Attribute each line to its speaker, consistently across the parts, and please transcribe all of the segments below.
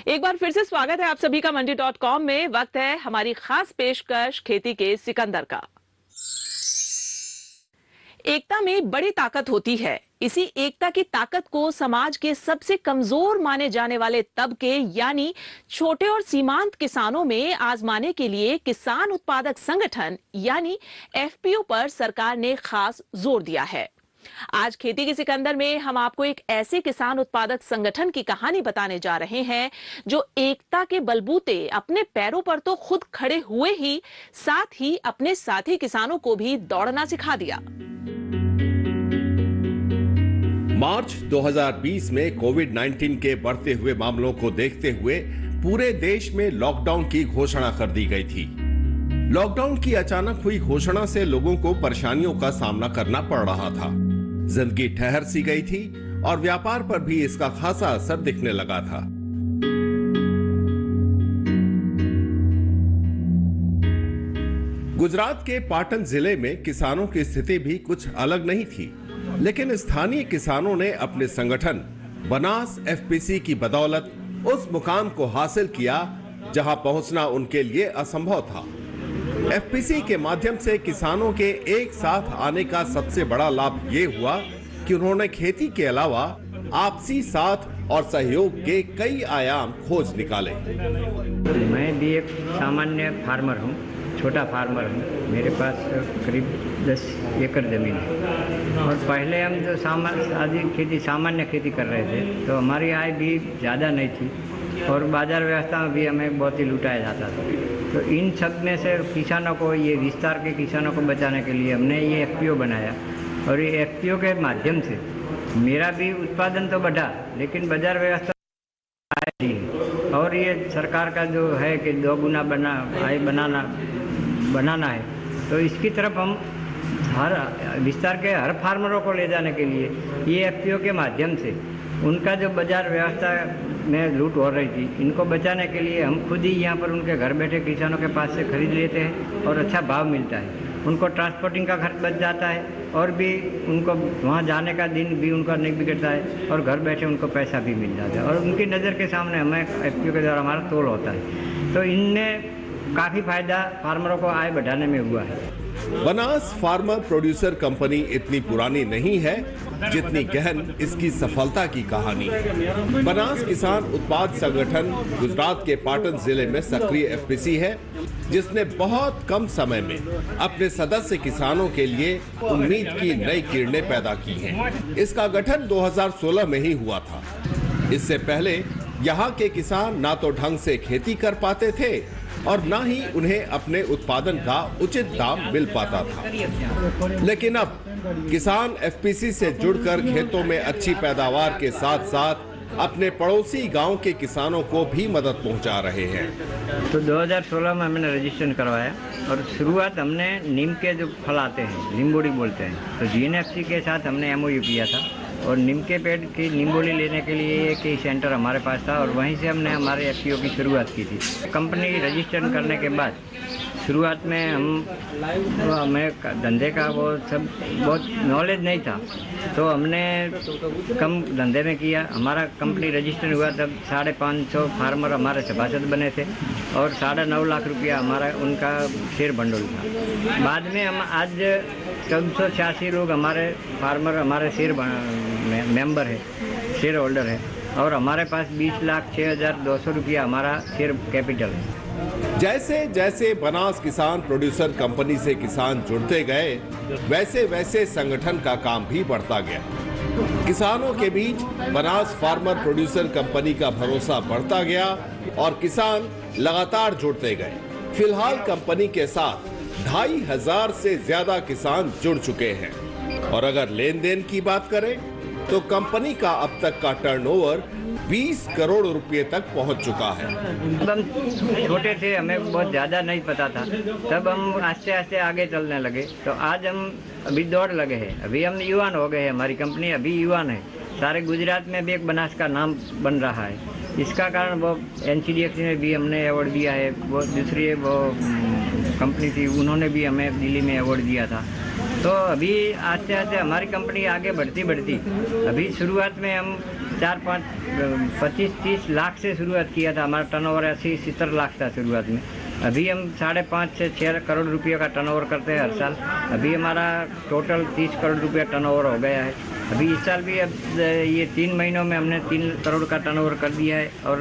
Speaker 1: एक बार फिर से स्वागत है आप सभी का मंडी.com में। वक्त है हमारी खास पेशकश खेती के सिकंदर का। एकता में बड़ी ताकत होती है। इसी एकता की ताकत को समाज के सबसे कमजोर माने जाने वाले तबके यानी छोटे और सीमांत किसानों में आजमाने के लिए किसान उत्पादक संगठन यानी एफपीओ पर सरकार ने खास जोर दिया है। आज खेती के सिकंदर में हम आपको एक ऐसे किसान उत्पादक संगठन की कहानी बताने जा रहे हैं जो एकता के बलबूते अपने पैरों पर तो खुद खड़े हुए ही साथ ही अपने साथी किसानों को भी दौड़ना सिखा दिया।
Speaker 2: मार्च 2020 में कोविड-19 के बढ़ते हुए मामलों को देखते हुए पूरे देश में लॉकडाउन की घोषणा कर दी गई थी। लॉकडाउन की अचानक हुई घोषणा से लोगों को परेशानियों का सामना करना पड़ रहा था। जिंदगी ठहर सी गई थी और व्यापार पर भी इसका खासा असर दिखने लगा था। गुजरात के पाटन जिले में किसानों की स्थिति भी कुछ अलग नहीं थी, लेकिन स्थानीय किसानों ने अपने संगठन बनास एफपीसी की बदौलत उस मुकाम को हासिल किया जहां पहुंचना उनके लिए असंभव था। एफपीसी के माध्यम से किसानों के एक साथ आने का सबसे बड़ा लाभ ये हुआ कि उन्होंने खेती के अलावा आपसी साथ और सहयोग के कई आयाम खोज निकाले।
Speaker 3: मैं भी एक सामान्य फार्मर हूँ, छोटा फार्मर हूँ। मेरे पास करीब 10 एकड़ ज़मीन है और पहले हम जो सामान्य खेती कर रहे थे तो हमारी आय भी ज़्यादा नहीं थी और बाजार व्यवस्था में भी हमें बहुत ही लुटाया जाता था। तो इन सब में से किसानों को, ये विस्तार के किसानों को बचाने के लिए हमने ये एफपीओ बनाया और ये एफपीओ के माध्यम से मेरा भी उत्पादन तो बढ़ा लेकिन बाजार व्यवस्था और ये सरकार का जो है कि 2 गुना आय बनाना है, तो इसकी तरफ हम हर विस्तार के हर फार्मरों को ले जाने के लिए ये एफपीओ के माध्यम से उनका जो बाजार व्यवस्था में लूट हो रही थी, इनको बचाने के लिए हम खुद ही यहाँ पर उनके घर बैठे किसानों के पास से खरीद लेते हैं और अच्छा भाव मिलता है। उनको ट्रांसपोर्टिंग का खर्च बच जाता है और भी उनको वहाँ जाने का दिन भी उनका नहीं बिगड़ता है और घर बैठे उनको पैसा भी मिल जाता है और उनकी नज़र के सामने हमें एफपीओ के द्वारा हमारा तोल होता है। तो इनने काफ़ी फायदा फार्मरों को आय बढ़ाने में हुआ है।
Speaker 2: बनास फार्मर प्रोड्यूसर कंपनी इतनी पुरानी नहीं है जितनी गहन इसकी सफलता की कहानी। बनास किसान उत्पाद संगठन गुजरात के पाटन जिले में सक्रिय एफपीसी है, जिसने बहुत कम समय में अपने सदस्य किसानों के लिए उम्मीद की नई किरणें पैदा की हैं। इसका गठन 2016 में ही हुआ था। इससे पहले यहाँ के किसान ना तो ढंग से खेती कर पाते थे और ना ही उन्हें अपने उत्पादन का उचित दाम मिल पाता था। लेकिन अब किसान एफपीसी से जुड़कर खेतों में अच्छी पैदावार के साथ साथ अपने पड़ोसी गांव के किसानों को भी मदद पहुंचा रहे हैं।
Speaker 3: तो 2016 में हमने रजिस्ट्रेशन करवाया और शुरुआत हमने नीम के जो फल आते हैं, नींबोड़ी बोलते हैं, तो जीएनएफसी के साथ हमने एमओयू किया था और नीम के पेड़ की नींबोली लेने के लिए एक सेंटर हमारे पास था और वहीं से हमने हमारे एफपीओ की शुरुआत की थी। कंपनी रजिस्ट्रेशन करने के बाद शुरुआत में हमें धंधे का वो सब बहुत नॉलेज नहीं था, तो हमने कम धंधे में किया। हमारा कंपनी रजिस्टर हुआ तब 550 फार्मर हमारे सभासद बने थे और 9.5 लाख रुपया हमारा उनका शेयर भंडोल था। बाद में हम आज 1486 लोग हमारे फार्मर हमारे शेयर मेंबर है, शेयर होल्डर है और हमारे पास 20,06,200 रुपया हमारा शेयर कैपिटल है।
Speaker 2: जैसे जैसे बनास किसान प्रोड्यूसर कंपनी से किसान जुड़ते गए वैसे वैसे संगठन का काम भी बढ़ता गया। किसानों के बीच बनास फार्मर प्रोड्यूसर कंपनी का भरोसा बढ़ता गया और किसान लगातार जुड़ते गए। फिलहाल कंपनी के साथ 2,500 से ज्यादा किसान जुड़ चुके हैं और अगर लेन देन की बात करें तो कंपनी का अब तक का टर्नओवर 20 करोड़ रुपए तक पहुंच चुका है।
Speaker 3: हम छोटे थे, हमें बहुत ज़्यादा नहीं पता था, तब हम आस्ते आस्ते आगे चलने लगे। तो आज हम अभी दौड़ लगे हैं, अभी हम युवान हो गए हैं, हमारी कंपनी अभी युवान है। सारे गुजरात में भी एक बनास का नाम बन रहा है। इसका कारण वो एनसीडीएफसी ने भी हमने अवार्ड दिया है, वो दूसरी वो कंपनी थी उन्होंने भी हमें दिल्ली में अवार्ड दिया था। तो अभी आस्ते आस्ते हमारी कंपनी आगे बढ़ती अभी शुरुआत में हम 25-30 लाख से शुरुआत किया था। हमारा टर्नओवर 80-70 लाख था शुरुआत में। अभी हम 5.5 से 6 करोड़ रुपये का टर्नओवर करते हैं हर साल। अभी हमारा टोटल 30 करोड़ रुपया टर्नओवर हो गया है। अभी इस साल भी अब ये 3 महीनों में हमने 3 करोड़ का टर्नओवर कर दिया है और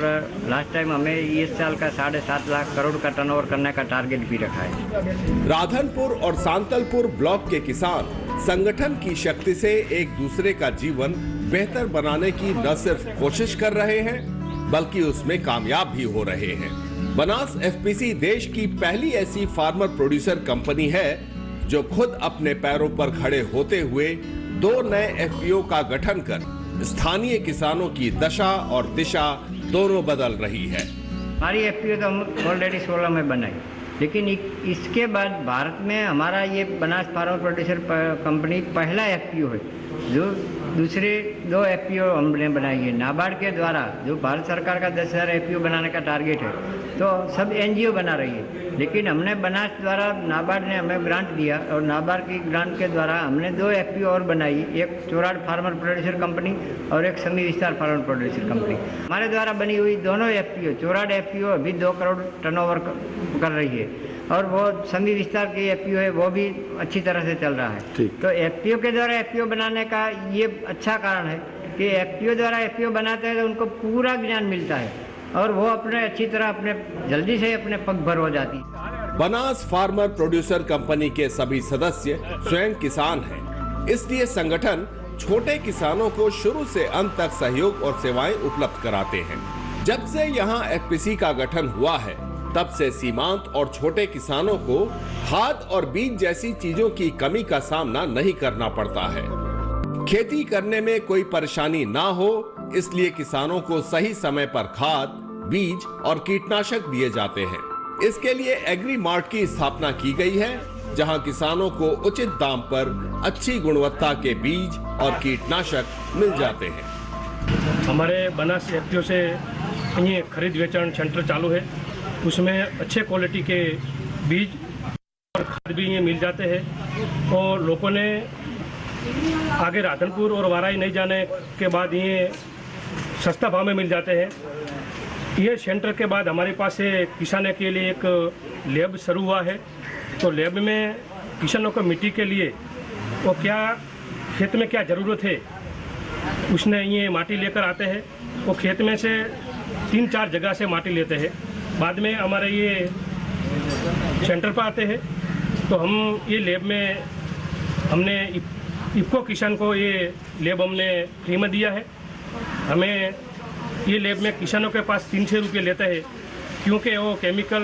Speaker 3: लास्ट टाइम हमें इस साल का 7.5 लाख करोड़ का टर्नओवर करने का टारगेट भी रखा है।
Speaker 2: राधनपुर और सांतलपुर ब्लॉक के किसान संगठन की शक्ति से एक दूसरे का जीवन बेहतर बनाने की न सिर्फ कोशिश कर रहे हैं बल्कि उसमें कामयाब भी हो रहे हैं। बनास एफपीसी देश की पहली ऐसी फार्मर प्रोड्यूसर कंपनी है जो खुद अपने पैरों पर खड़े होते हुए 2 नए एफपीओ का गठन कर स्थानीय किसानों की दशा और दिशा दोनों बदल रही है।
Speaker 3: हमारी एफपीओ तो हम ऑलरेडी 16 में बनाई, लेकिन इसके बाद भारत में हमारा ये बनास फार्मर प्रोड्यूसर कंपनी पहला एफपीओ है जो दूसरे 2 एफपीओ हमने बनाई है नाबार्ड के द्वारा। जो भारत सरकार का 10,000 एफपीओ बनाने का टारगेट है तो सब एनजीओ बना रही है, लेकिन हमने बनास द्वारा नाबार्ड ने हमें ग्रांट दिया और नाबार्ड की ग्रांट के द्वारा हमने 2 एफपीओ और बनाई, एक चोराड़ फार्मर प्रोड्यूसर कंपनी और एक समी विस्तार फार्मर प्रोड्यूसर कंपनी। हमारे द्वारा बनी हुई दोनों एफपीओ, चोराड़ एफपीओ अभी 2 करोड़ टर्नओवर कर रही है और वो समी विस्तार की एफपीओ है वो भी अच्छी तरह से चल रहा है। तो एफपीओ के द्वारा एफपीओ बनाने का ये अच्छा कारण है कि एफपीओ द्वारा एफपीओ बनाते हैं तो उनको पूरा ज्ञान मिलता है और वो अपने अच्छी तरह अपने जल्दी से अपने पग भर हो जाती है।
Speaker 2: बनास फार्मर प्रोड्यूसर कंपनी के सभी सदस्य स्वयं किसान हैं, इसलिए संगठन छोटे किसानों को शुरू से अंत तक सहयोग और सेवाएं उपलब्ध कराते हैं। जब से यहाँ एफपीसी का गठन हुआ है तब से सीमांत और छोटे किसानों को खाद और बीज जैसी चीजों की कमी का सामना नहीं करना पड़ता है। खेती करने में कोई परेशानी ना हो इसलिए किसानों को सही समय पर खाद, बीज और कीटनाशक दिए जाते हैं। इसके लिए एग्री मार्ट की स्थापना की गई है जहां किसानों को उचित दाम पर अच्छी गुणवत्ता के बीज और कीटनाशक मिल जाते हैं।
Speaker 4: हमारे बनास एफपीओ से ये खरीद वेचाण सेंटर चालू है, उसमें अच्छे क्वालिटी के बीज और खाद भी ये मिल जाते हैं और लोगों ने आगे राधनपुर और वाराई नहीं जाने के बाद ये सस्ता भाव में मिल जाते हैं। ये सेंटर के बाद हमारे पास किसानों के लिए एक लैब शुरू हुआ है, तो लैब में किसानों को मिट्टी के लिए वो क्या खेत में क्या ज़रूरत है उसने ये माटी लेकर आते हैं। वो खेत में से 3-4 जगह से माटी लेते हैं, बाद में हमारे ये सेंटर पर आते हैं। तो हम ये लैब में हमने इफ़को किसान को ये लैब हमने फ्री में दिया है। हमें ये लैब में किसानों के पास 300 रुपये लेते हैं क्योंकि वो केमिकल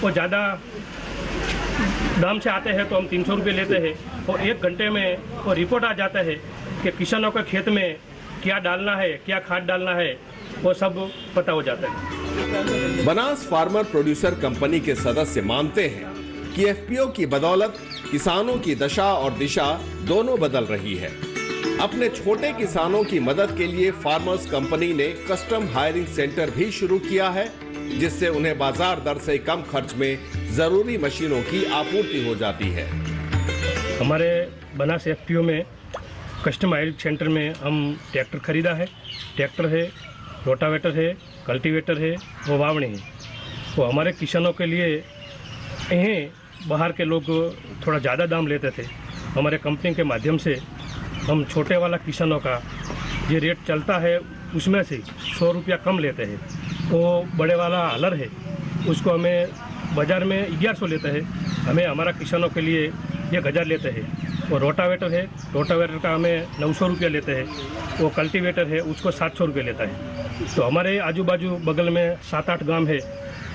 Speaker 4: वो ज़्यादा दाम से आते हैं, तो हम 300 रुपये लेते हैं और 1 घंटे में वो रिपोर्ट आ जाता है कि किसानों के खेत में क्या डालना है, क्या खाद डालना है, वो सब पता हो जाता है।
Speaker 2: बनास फार्मर प्रोड्यूसर कंपनी के सदस्य मानते हैं कि एफपीओ की बदौलत किसानों की दशा और दिशा दोनों बदल रही है। अपने छोटे किसानों की मदद के लिए फार्मर्स कंपनी ने कस्टम हायरिंग सेंटर भी शुरू किया है, जिससे उन्हें बाजार दर से कम खर्च में जरूरी मशीनों की आपूर्ति हो जाती है।
Speaker 4: हमारे बनास एफपीओ में कस्टम हायरिंग सेंटर में हम ट्रैक्टर खरीदा है, ट्रैक्टर है, रोटावेटर है, कल्टीवेटर है, वो वावणी है। वो हमारे किसानों के लिए यहीं बाहर के लोग थोड़ा ज़्यादा दाम लेते थे, हमारे कंपनी के माध्यम से हम छोटे वाला किसानों का ये रेट चलता है उसमें से 100 रुपया कम लेते हैं। वो बड़े वाला हलर है उसको हमें बाज़ार में 1100 लेते हैं, हमें हमारा किसानों के लिए 1000 लेते हैं। वो रोटावेटर है, रोटावेटर का हमें 900 रुपया लेते हैं। वो कल्टीवेटर है उसको 700 रुपये लेता है। तो हमारे आजू बाजू बगल में 7-8 गांव है,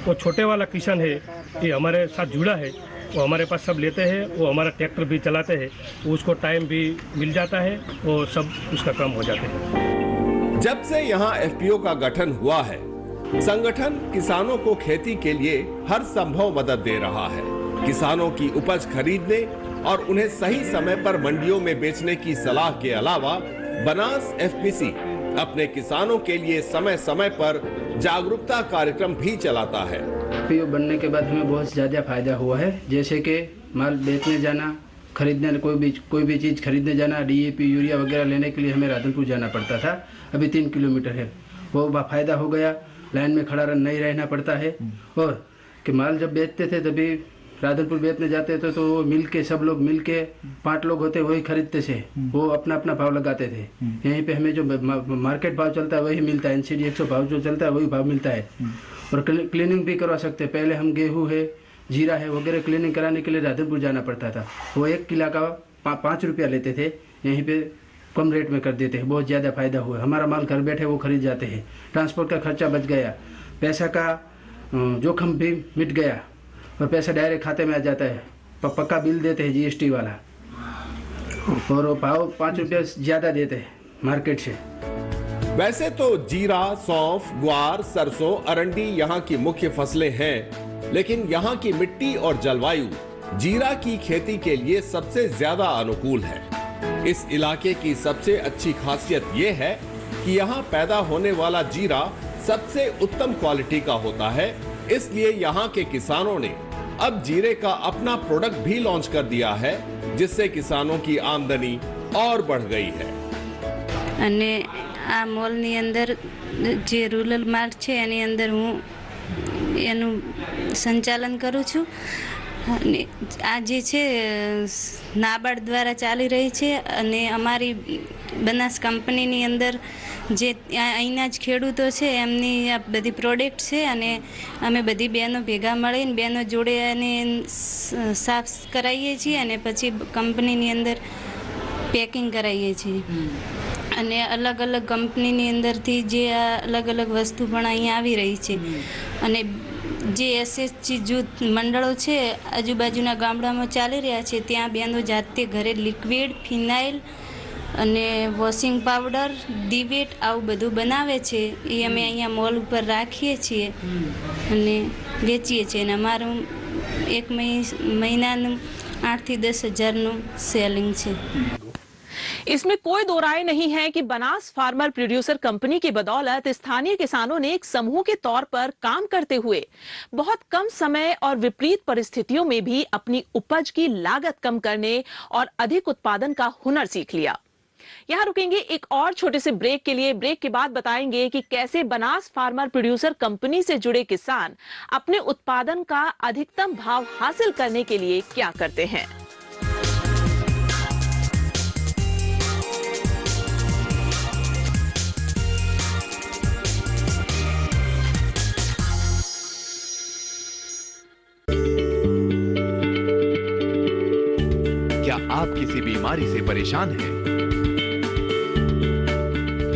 Speaker 4: वो छोटे वाला किसान है ये हमारे साथ जुड़ा है, वो हमारे पास सब लेते हैं। वो हमारा ट्रैक्टर भी चलाते हैं, उसको टाइम भी मिल जाता है, वो सब उसका काम हो जाते हैं।
Speaker 2: जब से यहाँ एफपीओ का गठन हुआ है, संगठन किसानों को खेती के लिए हर संभव मदद दे रहा है। किसानों की उपज खरीदने और उन्हें सही समय पर मंडियों में बेचने की सलाह के अलावा बनास एफपीसी अपने किसानों के लिए समय समय पर जागरूकता कार्यक्रम भी चलाता है।
Speaker 5: एफपीओ बनने के बाद हमें बहुत ज़्यादा फायदा हुआ है, जैसे कि माल बेचने जाना, खरीदने कोई भी चीज़ खरीदने जाना, डीएपी यूरिया वगैरह लेने के लिए हमें राधनपुर जाना पड़ता था। अभी 3 किलोमीटर है। वो फ़ायदा हो गया, लाइन में खड़ा नहीं रहना पड़ता है। और कि माल जब बेचते थे तभी राधनपुर बेचने जाते थे तो वो मिल के सब लोग मिल के 5 लोग होते वही खरीदते थे, वो अपना अपना भाव लगाते थे। यहीं पे हमें जो मार्केट भाव चलता है वही मिलता है, NCD 100 भाव जो चलता है वही भाव मिलता है। और क्लीनिंग भी करवा सकते हैं। पहले हम गेहूँ है, जीरा है वगैरह क्लीनिंग कराने के लिए राधनपुर जाना पड़ता था। वो 1 किलो का 5 रुपया लेते थे, यहीं पे कम रेट में कर देते हैं। बहुत ज़्यादा फायदा हुआ, हमारा माल घर बैठे वो खरीद जाते हैं। ट्रांसपोर्ट का खर्चा बच गया, पैसा का जोखिम भी मिट गया और पैसा डायरेक्ट खाते में आ जाता है। पक्का बिल देते हैं GST वाला, और वो भाव 5 रुपया ज़्यादा देते हैं मार्केट से।
Speaker 2: वैसे तो जीरा, सौंफ, ग्वार, सरसों, अरंडी यहाँ की मुख्य फसलें हैं, लेकिन यहाँ की मिट्टी और जलवायु जीरा की खेती के लिए सबसे ज्यादा अनुकूल है। इस इलाके की सबसे अच्छी खासियत ये है कि यहाँ पैदा होने वाला जीरा सबसे उत्तम क्वालिटी का होता है, इसलिए यहाँ के किसानों ने अब जीरे का अपना प्रोडक्ट भी लॉन्च कर दिया है, जिससे किसानों की आमदनी और बढ़ गई है।
Speaker 6: અને આ મોલની અંદર જે રૂરલ માર્ટ છે એની અંદર હું એનું સંચાલન કરું છું અને આ જે છે નાબાર્ડ દ્વારા ચાલી રહી છે અને અમારી બનાસ કંપનીની અંદર જે અહીંના જ ખેડૂતો છે એમની આ બધી પ્રોડક્ટ છે અને અમે બધી બહેનો ભેગા મળીને બહેનો જોડે અને સાફ કરાવીએ છીએ અને પછી કંપનીની અંદર પેકિંગ કરાવીએ છીએ। અને અલગ અલગ કંપનીની અંદરથી જે આ અલગ અલગ વસ્તુ પણ અહીં આવી રહી છે અને જે SHG જૂથ મંડળો છે આજુબાજુના ગામડામાં ચાલી રહ્યા છે ત્યાં બહેનો જાતે ઘરે લિક્વિડ, ફિનાઇલ અને વોશિંગ પાવડર, ડીવેટ આવું બધું બનાવે છે। એ અમે અહીંયા મોલ ઉપર રાખીએ છીએ અને વેચીએ છીએ અને અમારું એક મહિનાનું 8 થી 10 હજારનું સેલિંગ છે।
Speaker 1: इसमें कोई दो राय नहीं है कि बनास फार्मर प्रोड्यूसर कंपनी की बदौलत स्थानीय किसानों ने एक समूह के तौर पर काम करते हुए बहुत कम समय और विपरीत परिस्थितियों में भी अपनी उपज की लागत कम करने और अधिक उत्पादन का हुनर सीख लिया। यहाँ रुकेंगे एक और छोटे से ब्रेक के लिए। ब्रेक के बाद बताएंगे कि कैसे बनास फार्मर प्रोड्यूसर कंपनी से जुड़े किसान अपने उत्पादन का अधिकतम भाव हासिल करने के लिए क्या करते हैं।
Speaker 7: आप किसी बीमारी से परेशान हैं?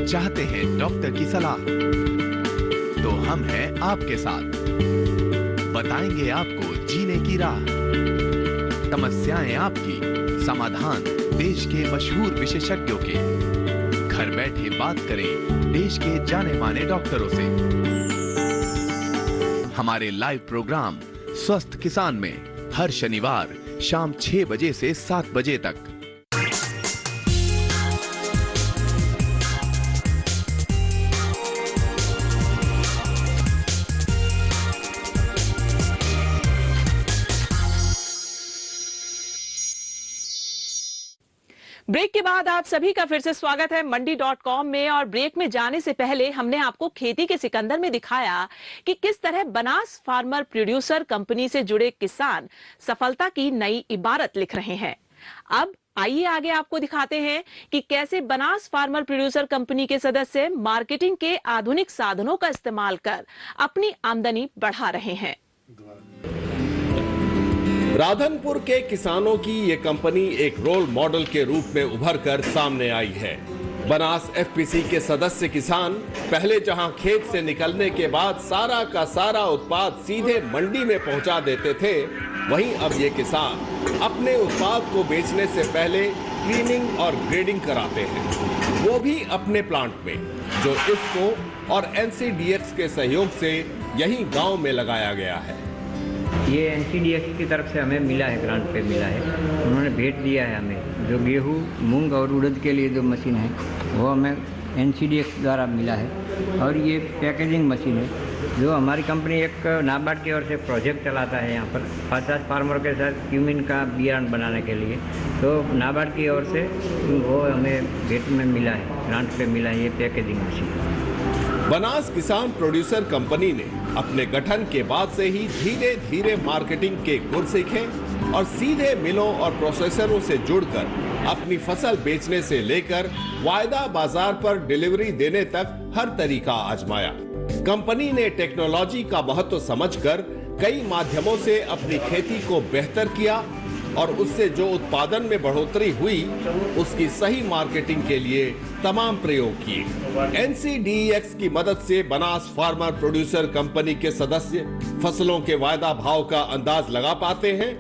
Speaker 7: चाहते हैं डॉक्टर की सलाह? तो हम हैं आपके साथ, बताएंगे आपको जीने की राह। समस्याएं आपकी, समाधान देश के मशहूर विशेषज्ञों के। घर बैठे बात करें देश के जाने माने डॉक्टरों से। हमारे लाइव प्रोग्राम स्वस्थ किसान में हर शनिवार शाम 6 बजे से 7 बजे तक।
Speaker 1: ब्रेक के बाद आप सभी का फिर से स्वागत है मंडी.com में। और ब्रेक में जाने से पहले हमने आपको खेती के सिकंदर में दिखाया कि किस तरह बनास फार्मर प्रोड्यूसर कंपनी से जुड़े किसान सफलता की नई इबारत लिख रहे हैं। अब आइए आगे आपको दिखाते हैं कि कैसे बनास फार्मर प्रोड्यूसर कंपनी के सदस्य मार्केटिंग के आधुनिक साधनों का इस्तेमाल कर अपनी आमदनी बढ़ा रहे हैं।
Speaker 2: राधनपुर के किसानों की ये कंपनी एक रोल मॉडल के रूप में उभरकर सामने आई है। बनास FPC के सदस्य किसान पहले जहां खेत से निकलने के बाद सारा का सारा उत्पाद सीधे मंडी में पहुंचा देते थे, वहीं अब ये किसान अपने उत्पाद को बेचने से पहले क्लीनिंग और ग्रेडिंग कराते हैं, वो भी अपने प्लांट में, जो IFFCO और NCDX के सहयोग से यही गांव में लगाया गया है।
Speaker 3: ये NCDX की तरफ से हमें मिला है, ग्रांट पे मिला है। उन्होंने भेंट दिया है हमें। जो गेहूँ, मूंग और उड़द के लिए जो मशीन है वो हमें NCDX द्वारा मिला है। और ये पैकेजिंग मशीन है जो हमारी कंपनी एक नाबार्ड की ओर से प्रोजेक्ट चलाता है यहाँ पर 50 फार्मर के साथ क्यूमिन का बियारण बनाने के लिए, तो नाबार्ड की ओर से वो हमें भेंट में मिला है, ग्रांट पे मिला है ये पैकेजिंग मशीन।
Speaker 2: बनास किसान प्रोड्यूसर कंपनी ने अपने गठन के बाद से ही धीरे धीरे मार्केटिंग के गुर सीखे और सीधे मिलों और प्रोसेसरों से जुड़कर अपनी फसल बेचने से लेकर वायदा बाजार पर डिलीवरी देने तक हर तरीका आजमाया। कंपनी ने टेक्नोलॉजी का महत्व समझकर कई माध्यमों से अपनी खेती को बेहतर किया और उससे जो उत्पादन में बढ़ोतरी हुई उसकी सही मार्केटिंग के लिए तमाम प्रयोग किए। NCDEX की मदद से बनास फार्मर प्रोड्यूसर कंपनी के सदस्य फसलों के वायदा भाव का अंदाज लगा पाते हैं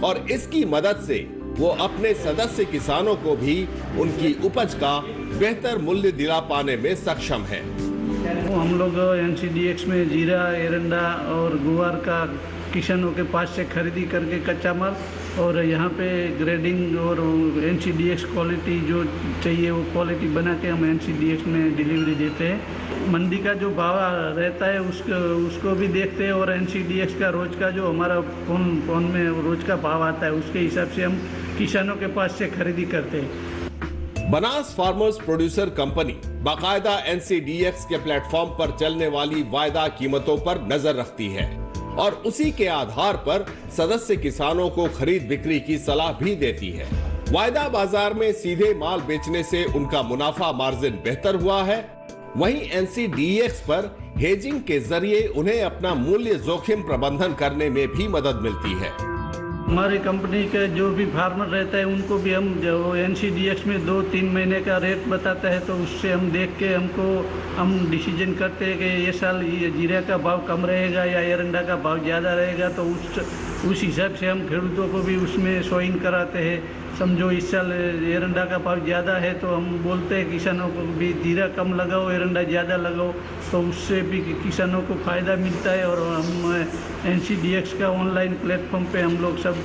Speaker 2: और इसकी मदद से वो अपने सदस्य किसानों को भी उनकी उपज का बेहतर मूल्य दिला पाने में सक्षम है।
Speaker 8: हम लोग NCDEX में जीरा, एरंडा और गुआर का किसानों के पास से खरीदी करके कच्चा माल और यहाँ पे ग्रेडिंग और NCDEX क्वालिटी जो चाहिए वो क्वालिटी बना के हम NCDEX में डिलीवरी देते हैं। मंडी का जो भाव रहता है उसको भी देखते हैं और NCDEX का रोज का जो हमारा फोन में रोज का भाव आता है उसके हिसाब से हम किसानों के पास से खरीदी करते हैं।
Speaker 2: बनास फार्मर्स प्रोड्यूसर कंपनी बाकायदा NCDEX के प्लेटफॉर्म पर चलने वाली वायदा कीमतों पर नजर रखती है और उसी के आधार पर सदस्य किसानों को खरीद बिक्री की सलाह भी देती है। वायदा बाजार में सीधे माल बेचने से उनका मुनाफा मार्जिन बेहतर हुआ है, वहीं NCDEX पर हेजिंग के जरिए उन्हें अपना मूल्य जोखिम प्रबंधन करने में भी मदद मिलती है।
Speaker 8: हमारी कंपनी के जो भी फार्मर रहता है उनको भी हम जो NCDEX में 2-3 महीने का रेट बताता है तो उससे हम देख के हम डिसीजन करते हैं कि ये साल ये जीरा का भाव कम रहेगा या एरंडा का भाव ज़्यादा रहेगा, तो उस हिसाब से हम खेडूतों को भी उसमें सोइंग कराते हैं। समझो इस साल एरंडा का भाव ज़्यादा है तो हम बोलते हैं किसानों को भी जीरा कम लगाओ, एरंडा ज़्यादा लगाओ, तो उससे भी किसानों को फ़ायदा मिलता है। और हम NCDEX का ऑनलाइन प्लेटफॉर्म पे हम लोग सब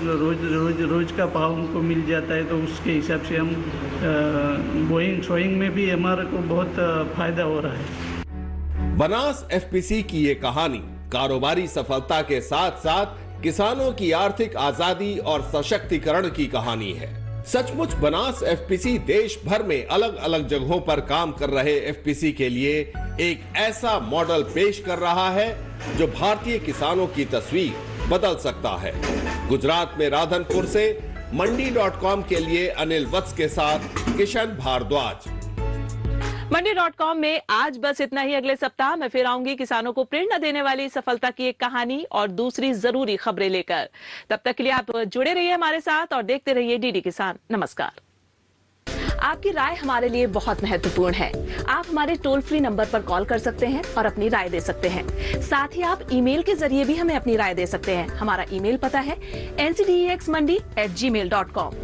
Speaker 8: रोज का भाव हमको मिल जाता है, तो उसके हिसाब से हम सोइंग में भी हमारे को बहुत फ़ायदा हो रहा है।
Speaker 2: बनास FPC की ये कहानी कारोबारी सफलता के साथ साथ किसानों की आर्थिक आजादी और सशक्तिकरण की कहानी है। सचमुच बनास FPC देश भर में अलग अलग जगहों पर काम कर रहे FPC के लिए एक ऐसा मॉडल पेश कर रहा है जो भारतीय किसानों की तस्वीर बदल सकता है। गुजरात में राधनपुर से मंडी.com के लिए अनिल वत्स के साथ किशन भारद्वाज।
Speaker 1: मंडी.com में आज बस इतना ही। अगले सप्ताह मैं फिर आऊंगी किसानों को प्रेरणा देने वाली सफलता की एक कहानी और दूसरी जरूरी खबरें लेकर। तब तक के लिए आप जुड़े रहिए हमारे साथ और देखते रहिए DD किसान। नमस्कार। आपकी राय हमारे लिए बहुत महत्वपूर्ण है। आप हमारे टोल फ्री नंबर पर कॉल कर सकते हैं और अपनी राय दे सकते हैं। साथ ही आप ईमेल के जरिए भी हमें अपनी राय दे सकते हैं। हमारा ईमेल पता है ncdexmandi@gmail.com।